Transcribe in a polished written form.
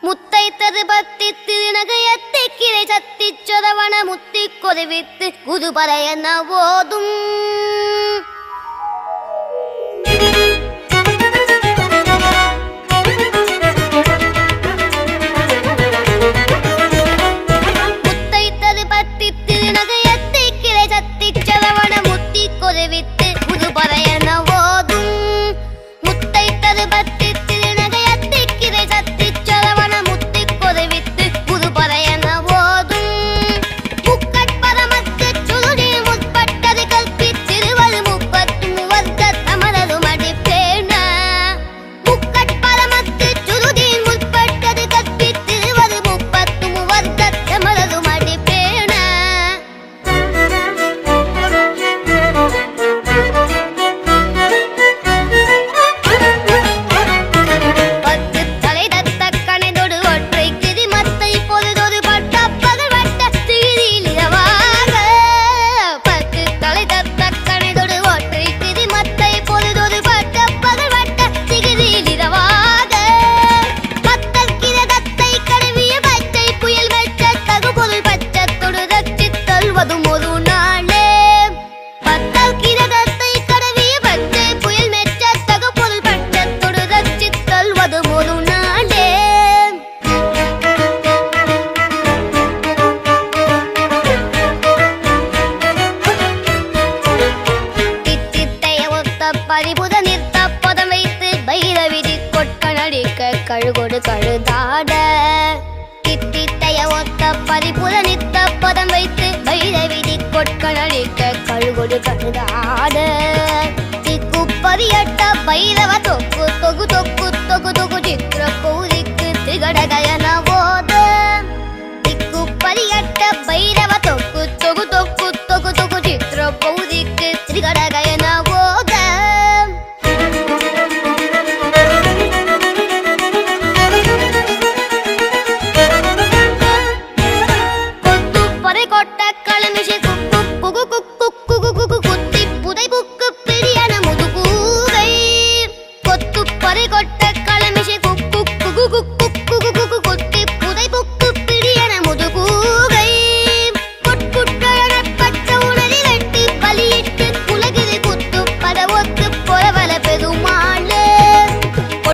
முத்தைத்தது பத்தி திருநகையத்தை கிளை சத்தி சொதவன முத்தி கொதிவித்து குதுபறையன ஓதும் முத்தைத்தது பத்தி திருநகையத்தை கிளை சத்தி சொதவன முத்தி கொதிவித்து குதுபறையன ஓதும் முத்தைத்தது பத்தி பரிபுத நிறுத்த பதம் வைத்து பைரவிதி கொட்கணடிக்க கழுகொடு கழுதாட தித்தித்தைய ஒத்த பரிபுத நிறுத்த பதம் வைத்து பைரவிதி கொட்கணடிக்க கழுகொடு கழுதாட திக்குப்பரியட்ட பைரவ தொக்கு தொகு தொக்கு தொகு தொகு சித்திர கௌரிக்கு திகடகய